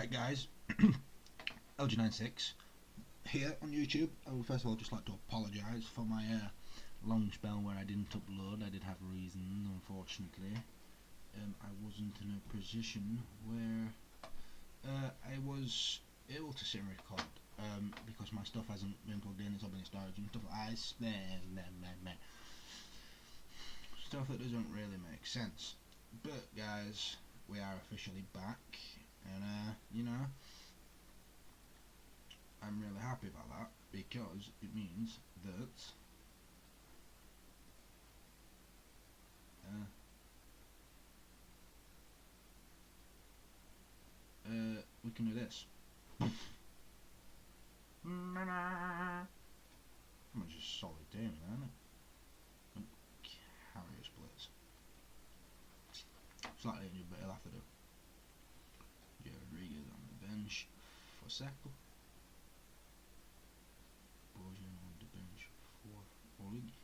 Right guys, LG96 here on YouTube. I would first of all just like to apologise for my long spell where I didn't upload. I did have reasons, unfortunately. I wasn't in a position where I was able to sit and record because my stuff hasn't been plugged in, it's all been in storage and stuff. Stuff that doesn't really make sense. But guys, we are officially back, and you know, I'm really happy about that because it means that we can do this. I'm just solitaire, isn't it? Carrier splits. Slightly new, but he'll have to do. Rodriguez on the bench for Sacco. Bojan on the bench for Origi.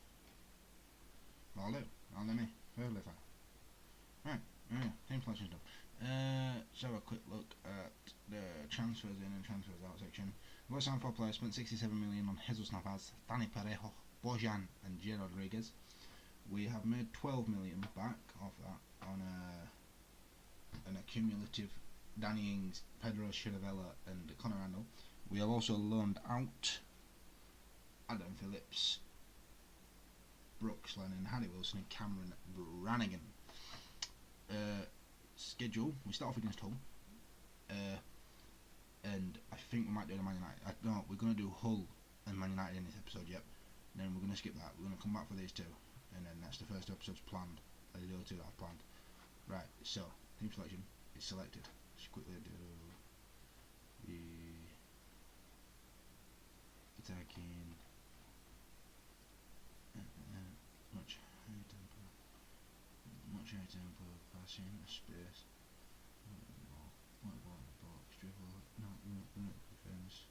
I'll me. Fairly fine. Right, team selection done. Let's have a quick look at the transfers in and transfers out section. We've got signed for players, spent 67 million on Jesus Navas, Dani Parejo, Bojan and J. Rodriguez. We have made 12 million back off that on an accumulative Danny Ings, Pedro Chirivella and Conor Randall. We have also loaned out Adam Phillips, Brooks Lennon, Harry Wilson and Cameron Brannigan. Schedule, we start off against Hull, and I think we might do the Man United. No, we're going to do Hull and Man United in this episode, yep. And then we're going to skip that, we're going to come back for these two, and then that's the first episode's planned, the other two that I've planned. Right, so, team selection is selected. Just quickly do the attacking, much high tempo, passing, space, white ball in the box, dribble, not defence,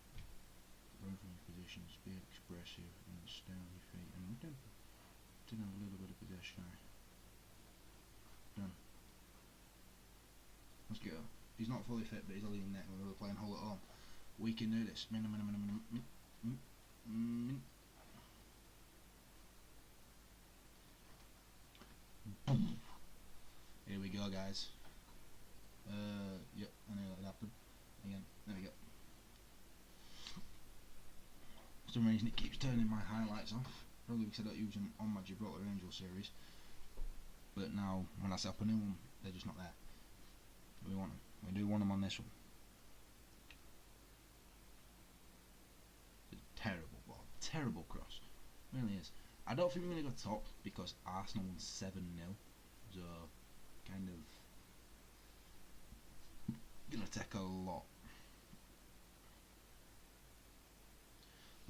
run from your positions, be expressive and stay on your feet, and tempo. Didn't have a little bit of possession. Done. Let's go. He's not fully fit, but he's a leading net when we were playing Hull at home. We can do this. Here we go, guys. Yep, I knew that would happen. Again, there we go. For some reason it keeps turning my highlights off. Probably because I don't use them on my Gibraltar Angel series. But now, when I set up a new one, they're just not there. We want them. We do want them on this one. It's a terrible ball. Terrible cross. It really is. I don't think we're going to go top because Arsenal won 7-0. So, kind of going to take a lot.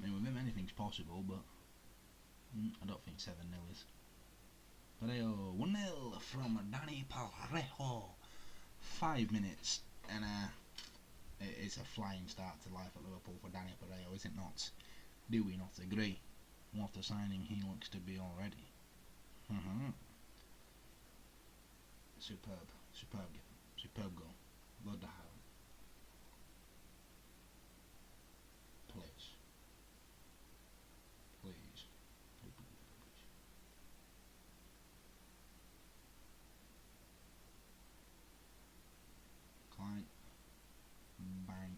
I mean, with him anything's possible, but I don't think 7-0 is. Parejo, 1-0 from Dani Parejo. 5 minutes, and it's a flying start to life at Liverpool for Dani Parejo, is it not? Do we not agree? What a signing he looks to be already. Superb game, superb goal. Love the how. Please. Client, bang.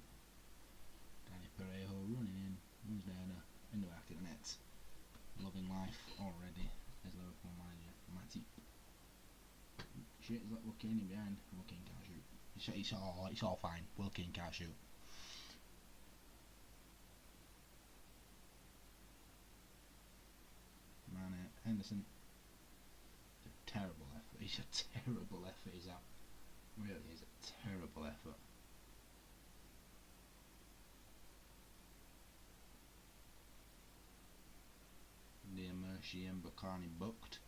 Dani Parejo running in, runs down in the back of the net. Loving life already as Liverpool manager. Matip. Shit, is like Wilkine behind. Wilkine can't shoot. It's all fine. Wilkine can't shoot. Man, Henderson. It's a terrible effort. It's a terrible effort, is that? Really is a terrible effort. Near Mercy and Bakani booked.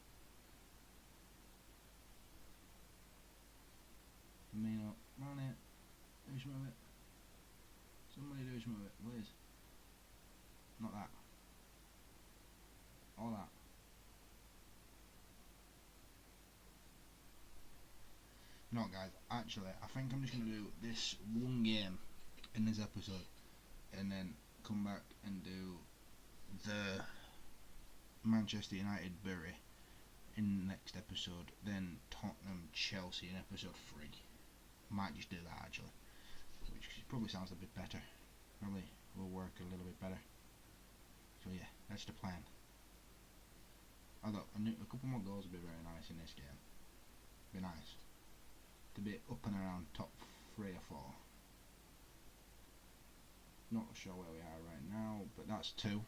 Mino, run it. Do some of it. Somebody do some of it, please. Not that. All that. No, guys, actually, I think I'm just going to do this one game in this episode and then come back and do the Manchester United Bury in the next episode, then Tottenham Chelsea in episode 3. Might just do that actually, which probably sounds a bit better. Probably will work a little bit better. So yeah, that's the plan. Although a couple more goals would be very nice in this game. Be nice to be up and around top 3 or 4. Not sure where we are right now, but that's 2.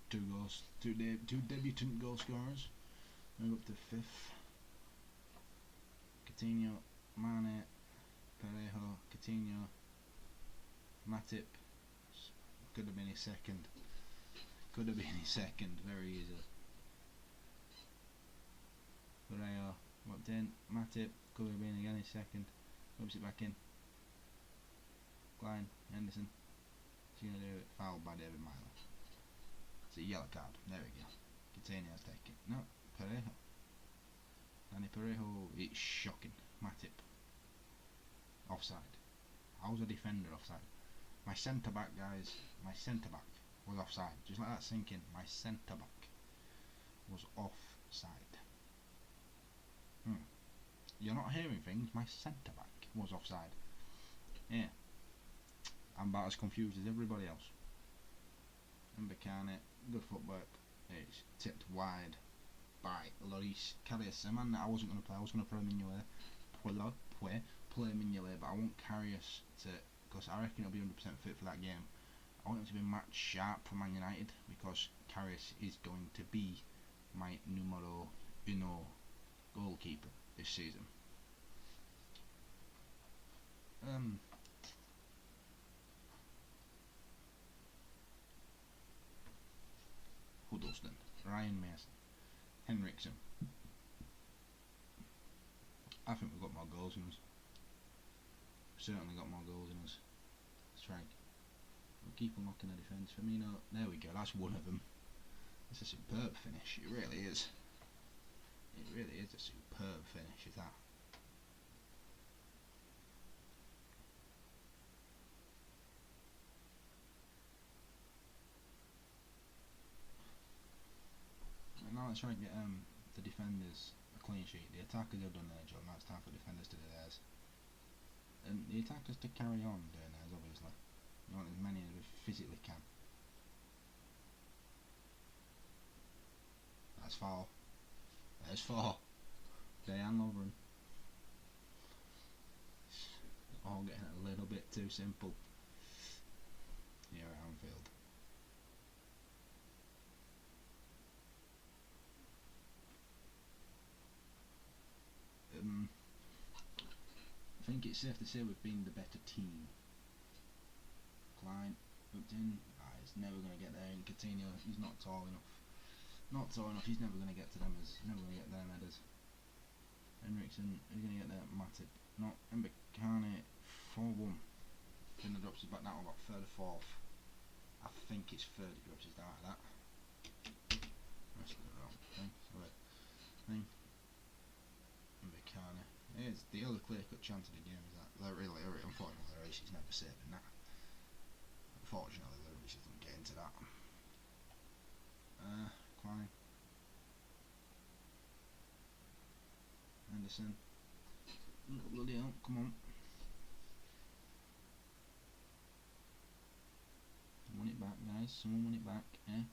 2 goals, 2 debutant goal scorers. Move up to 5th. Coutinho, Mane, Parejo, Coutinho, Matip. Could have been his second. Could have been his second very easily. Parejo whipped in. Matip could have been again his second. Whips it back in. Klein, Henderson. He's going to do it. Fouled by David Milo. It's a yellow card. There we go. Coutinho's taken. No, Parejo. Danny Parejo. It's shocking. Matip. Offside. How's a defender offside? My centre back, guys. My centre back was offside. Just let that sink in. My centre back was offside. You're not hearing things. My centre back was offside. Yeah. I'm about as confused as everybody else. Mbakane, good footwork. It's tipped wide by Lloris Karius. A man that I wasn't going to play. I was going to play Mignolet. Play Mignolet, but I won't Karius to, because I reckon he'll be 100% fit for that game. I want him to be match sharp for Man United because Karius is going to be my numero uno goalkeeper this season. Huddleston, Ryan Mason, Henriksen. I think we've got more goals in us. Certainly got more goals in us. Strike. We'll keep unlocking the defence. Firmino, there we go, that's one of them. It's a superb finish, it really is. It really is a superb finish, is that. And now let's try and get the defenders a clean sheet. The attackers have done their job, now it's time for defenders to do theirs. And the attackers to carry on doing theirs, obviously. You want as many as we physically can. That's 4. There's 4. Dejan Lovren. It's all getting a little bit too simple here at Anfield. I think it's safe to say we've been the better team. Klein, hooked in. He's never going to get there. And Coutinho, he's not tall enough. Not tall enough. He's never going to get to them. Never going to get them headers. Henriksen, he's going to get there. Matip, not. Mbakane, 4-1. Then the drops his back now about 3rd or 4th. I think it's 3rd he drops his down like that. That's the wrong thing. Sorry. Mbakane. Here's the other clear-cut chance of the game is that really, unfortunately, Lloris is never saving that. Unfortunately, Lloris doesn't get into that. Klein. Henderson. Bloody hell, come on. Won it back, guys. Someone won it back, eh?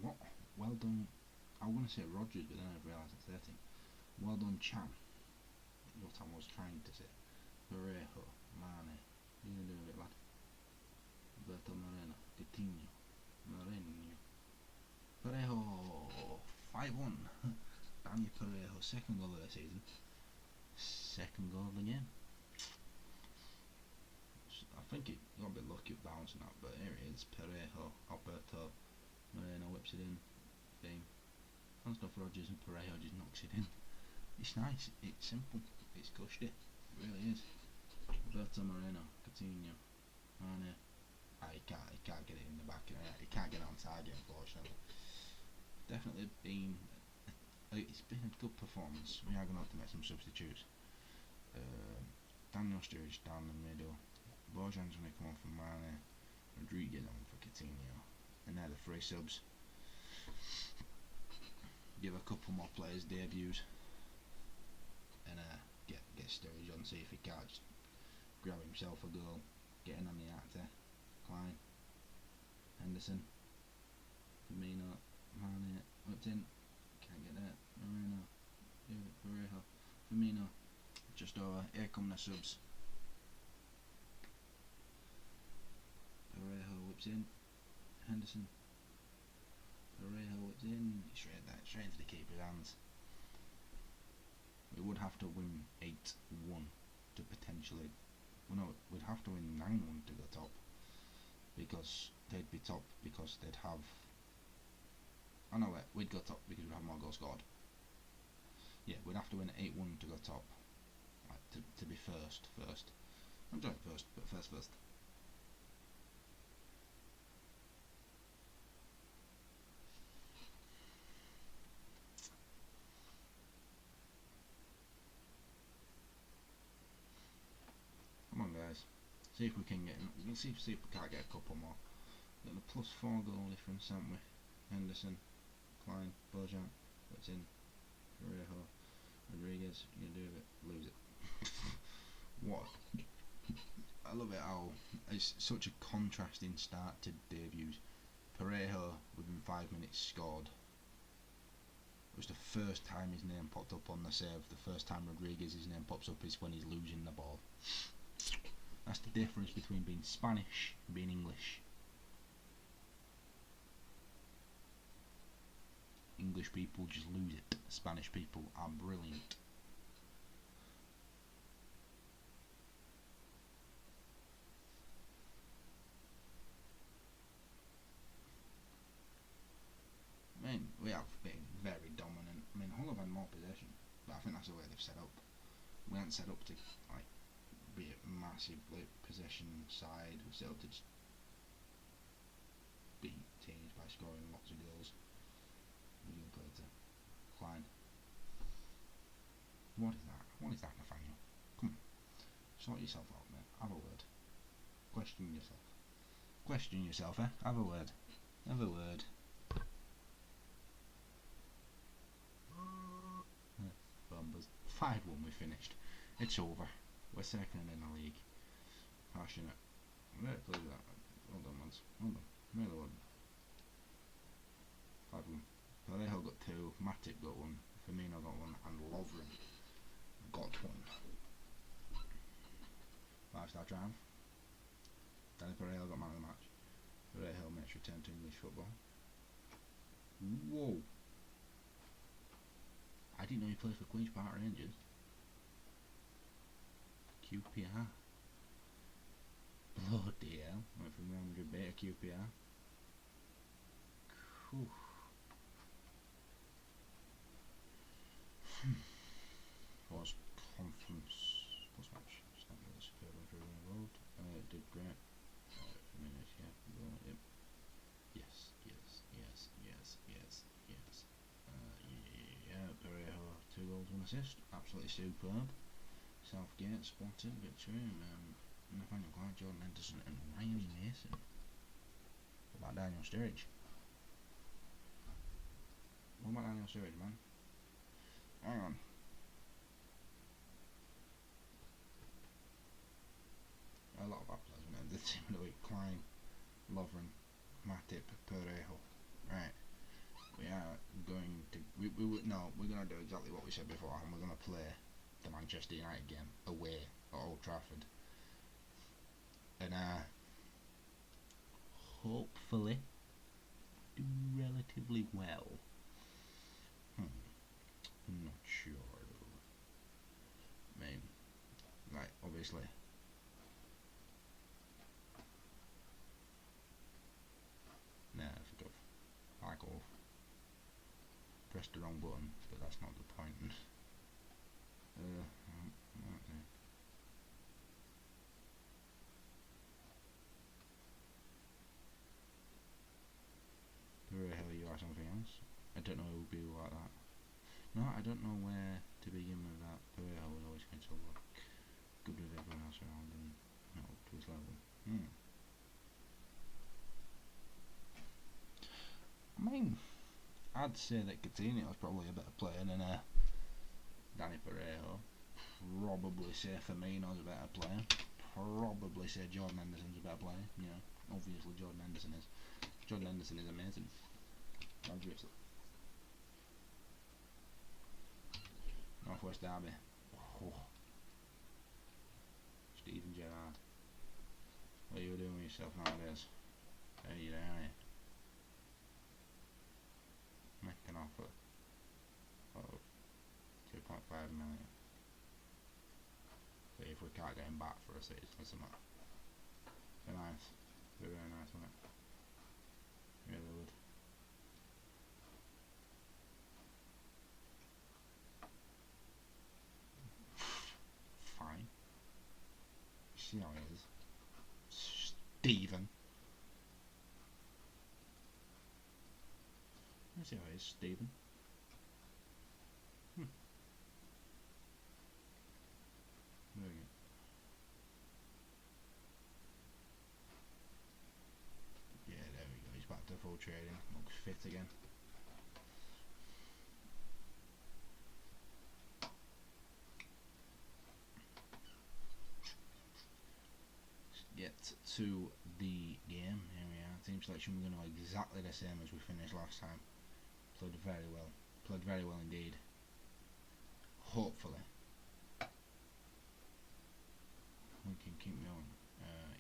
What? Well done. I want to say Rodgers, but then I realised it's 13. Well done, Cham. What I was trying to say. Parejo, Mane. You're going to do it, lad. Alberto Moreno, Coutinho, Moreno. Parejo, 5-1. Danny Parejo, 2nd goal of the season. 2nd goal of the game. I think he got a bit lucky with bouncing out, but here it is. Parejo, Alberto Moreno whips it in. Bang. Hands off Rodgers and Parejo just knocks it in. It's nice, it's simple, it's cushy. really is. Roberto Moreno, Coutinho, Mane. He can't get it in the back. He can't get it on target, unfortunately. Definitely been. It's been a good performance. We are going to have to make some substitutes. Daniel Sturridge down the middle. Bojan's going to come on for Mane. Rodriguez on for Coutinho. And they're the three subs. Give a couple more players debuts. And get Sturridge on, see if he can't just grab himself a goal. Get in on the actor. Klein. Henderson. Firmino. Mane. Whipped in. Can't get that. Moreno. Parejo. Firmino. Just over. Here come the subs. Parejo whips in. Henderson. Parejo whips in. Straight into the keeper's hands. We would have to win 8-1 to potentially. Well, no, we'd have to win 9-1 to go top. Because they'd be top because they'd have. Oh no, wait, we'd go top because we'd have more goals scored. Yeah, we'd have to win 8-1 to go top. Like, to be first. I'm joint first, but first. Come on, guys. See if we can get. Let's see if we can't get a couple more. Got the +4 goal difference, haven't we? Henderson, Klein, Bojan, what's in? Parejo, Rodriguez. You do it, lose it. What? I love it how it's such a contrasting start to debuts. Parejo within 5 minutes scored. It was the first time his name popped up on the save. The first time Rodriguez's name pops up is when he's losing the ball. That's the difference between being Spanish and being English. English people just lose it. Spanish people are brilliant. I mean, we have been very dominant. I mean, Hull have had more possession, but I think that's the way they've set up. We aren't set up to like be a massive possession side. We're set up to just beat teams by scoring lots of goals. We're going to play to Klein. What is that? What is that, Nathaniel? Come on, sort yourself out, mate. Have a word. Question yourself. Question yourself, eh? Have a word. Have a word. Bombers. 5-1 we finished. It's over. We're second in the league. Passionate. I'm very pleased with that. Well done, lads. Well done. Really well done. 5-1. Parejo got 2, Matip got 1, Firmino got 1, and Lovren got 1. 5-star triumph. Danny Parejo got man of the match. Parejo makes return to English football. Whoa! I didn't know he played for Queen's Park Rangers. QPR. Bloody hell. Went from Real Madrid B to QPR. Whew. Was conference plus match. Stand with us further through the road. Did great. For minutes, yeah. Yep. Yes. Yeah, Parejo 2 goals, 1 assist. Absolutely superb. Southgate spotted victory. Nathaniel Klein, Jordan Henderson, and Ryan Mason. What about Daniel Sturridge? What about Daniel Sturridge, man? Hang on. A lot of our players went into the team of the week. Klein, Lovren, Matip, Parejo. Right. We are going to. We're going to do exactly what we said before, and we're going to play the Manchester United game away at Old Trafford. And hopefully do relatively well. I'm not sure. I mean, like, obviously. Nah, I forgot. Back off. Pressed the wrong button, but that's not the point. No, I don't know where to begin with that. Parejo was always going to look good with everyone else around and not up to his level. I mean, I'd say that Coutinho is probably a better player than Danny Parejo. Probably say Firmino's a better player. Probably say Jordan Henderson's a better player. Yeah, obviously Jordan Henderson is. Jordan Henderson is amazing. Obviously. Northwest Derby. Oh. Steven Gerrard. What are you doing with yourself nowadays? Are you there? Make an offer of 2.5 million. See if we can't get him back for a season or something. Be nice. Be very nice, wouldn't it? Really would. Fine. See how he is. Steven. Let's see how he is, Steven. There we go. Yeah, there we go. He's back to full trading. Looks fit again. Get to the game. Here we are. Team selection. We're going to go exactly the same as we finished last time. Played very well. Played very well indeed. Hopefully we can keep going.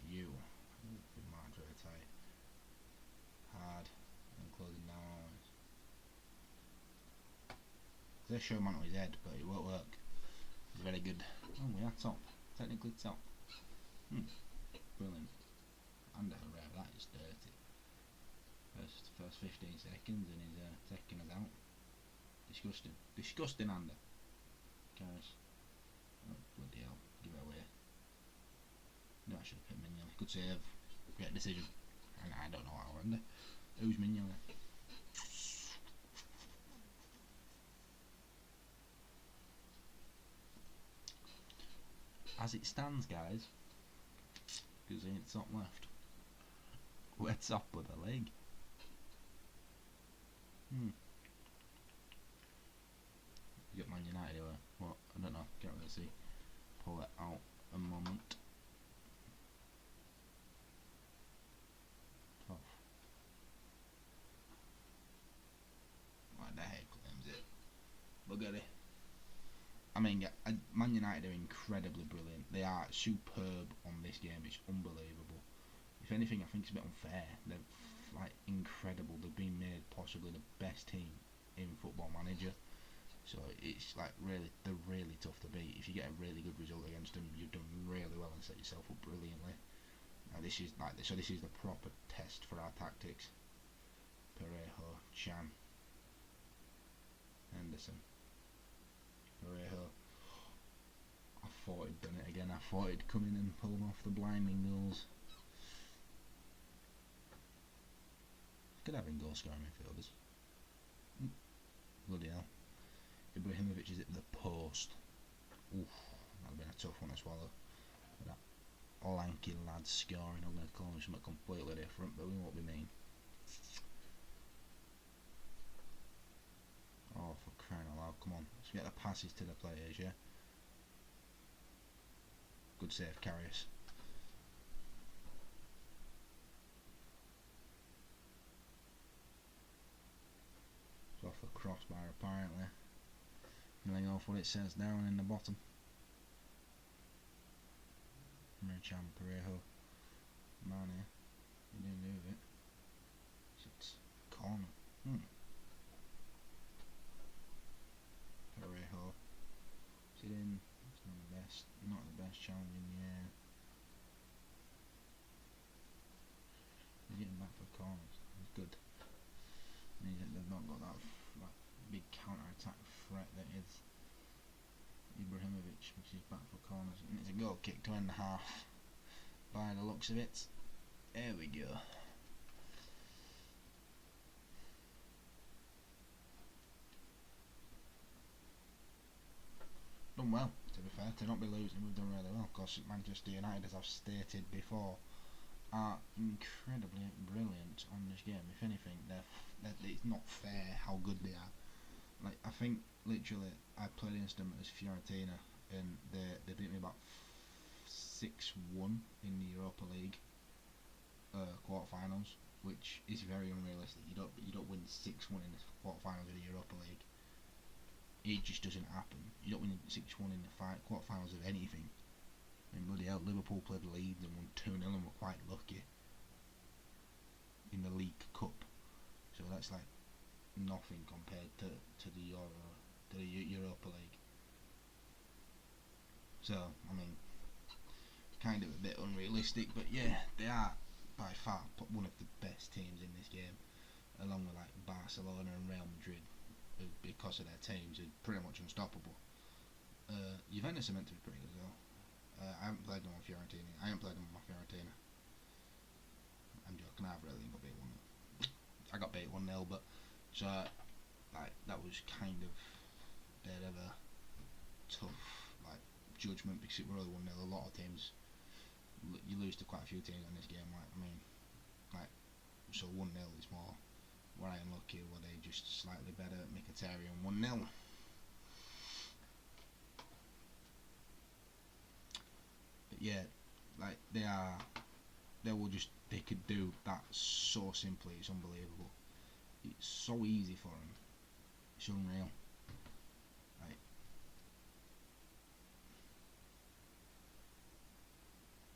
You. Big margin very tight. Hard. And closing down always. This show him onto his head, but it won't work. It's very good. Oh, we are top. Technically top. Brilliant. And hooray, that is dirty. First 15 seconds and he's taking us out. Disgusting. Disgusting, Ander. Guys. Oh, bloody hell. Give it away. No, I should have picked Mignolet. Good save. Great decision. And I don't know how, Ander. Who's Mignolet? As it stands, guys, because he ain't top left, we're top with a leg. You got Man United here. What? I don't know. Can't really see. Pull it out a moment. Tough. What the heck claims it? Buggery. I mean, Man United are incredibly brilliant. They are superb on this game. It's unbelievable. If anything, I think it's a bit unfair. They're like incredible. They've been made possibly the best team in Football Manager. So it's like they're really tough to beat. If you get a really good result against them, you've done really well and set yourself up brilliantly. Now this is the proper test for our tactics. Parejo, Chan, Henderson. Parejo. I thought he'd done it again. I thought he'd come in and pull him off the blinding goals. Good having goal scoring midfielders. Bloody hell. Ibrahimovic is at the post. Oof, that'd been a tough one to swallow. But that lanky lad scoring, I'm going to call him something completely different, but we won't be mean. Oh, for crying out loud, come on. Let's get the passes to the players, yeah? Good save, Karius. It's off the crossbar, apparently. Milling off what it says down in the bottom. Merchan, Parejo, Mane. He didn't do it. It's corner. Parejo. Is it in? It's not the best challenge in the air. He's getting back for corners. It's good. They've not got that big counter-attack threat that is Ibrahimovic, which is back for corners. And it's a goal kick to end the half by the looks of it. There we go. done well, to be fair. To not be losing, we've done really well, because Manchester United, as I've stated before, are incredibly brilliant on this game. If anything, it's not fair how good they are. Like, I think, literally, I played against them as Fiorentina, and they beat me about 6-1 in the Europa League quarterfinals, which is very unrealistic. You don't win 6-1 in the quarterfinals of the Europa League. It just doesn't happen. You don't win 6-1 in the quarterfinals of anything. I mean, bloody hell, Liverpool played Leeds and won 2-0 and were quite lucky in the League Cup. So that's like nothing compared to the Europa League. So, I mean, kind of a bit unrealistic, but yeah, they are by far one of the best teams in this game, along with like Barcelona and Real Madrid, who, because of their teams, are pretty much unstoppable. Juventus are meant to be pretty good as well. I haven't played them on Fiorentina. I'm joking. I've really got beat 1-0. I got beat 1-0, but so like that was kind of a bit of a tough like judgment, because it were only 1-0. A lot of teams, you lose to quite a few teams in this game. Like, I mean, like, so 1-0 is more where I unlucky, where they just slightly better Mkhitaryan 1-0. But yeah, like they could do that so simply. It's unbelievable. It's so easy for them. It's unreal. Like,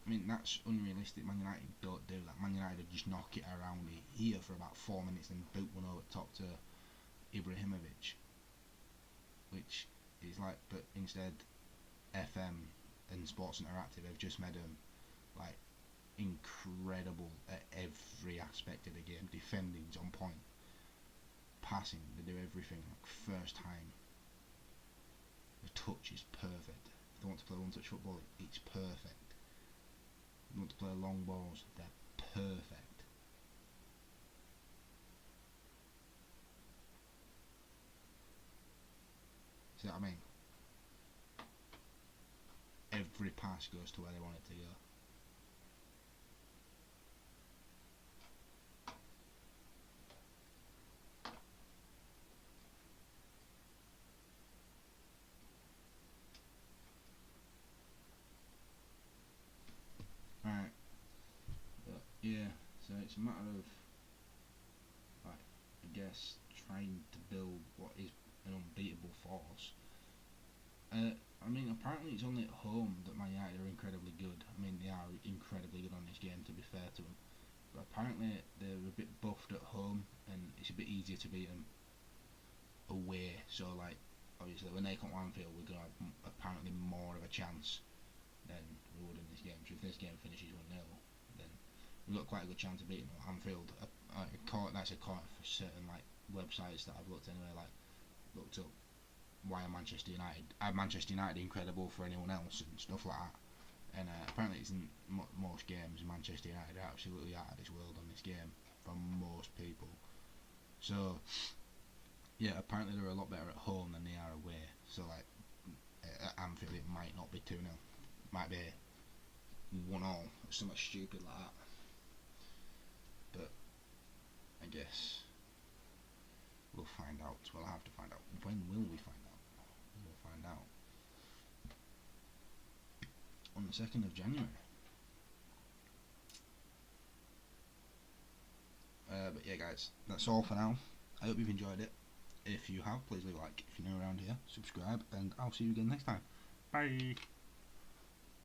I mean, that's unrealistic. Man United don't do that. Man United just knock it around here for about 4 minutes and boot one over top to Ibrahimovic, which is like, but instead FM and Sports Interactive have just made them like incredible at every aspect of the game. Defending's on point, passing, they do everything. Like, first time, the touch is perfect. If they want to play one touch football, it's perfect. If they want to play long balls, they're perfect. See what I mean? Every pass goes to where they want it to go. Alright. But yeah, so it's a matter of, like, I guess, trying to build what is an unbeatable force. I mean, apparently it's only at home that Man United are incredibly good. I mean, they are incredibly good on this game, to be fair to them. But apparently they're a bit buffed at home, and it's a bit easier to beat them away. So, like, obviously when they come to Anfield, we're going to have apparently more of a chance than we would in this game. So if this game finishes 1-0, then we've got quite a good chance of beating them at Anfield. That's a call for certain like websites that I've looked anyway, like looked up why are Manchester United incredible for anyone else and stuff like that. And apparently it's in most games, Manchester United are absolutely out of this world on this game for most people. So yeah, apparently they're a lot better at home than they are away. So like at Anfield it might not be 2-0, might be 1-1 or something stupid like that. But I guess we'll find out. We'll have to find out. When will we find out? We'll find out on the 2nd of January. But yeah, guys, that's all for now. I hope you've enjoyed it. If you have, please leave a like. If you're new around here, subscribe, and I'll see you again next time. Bye.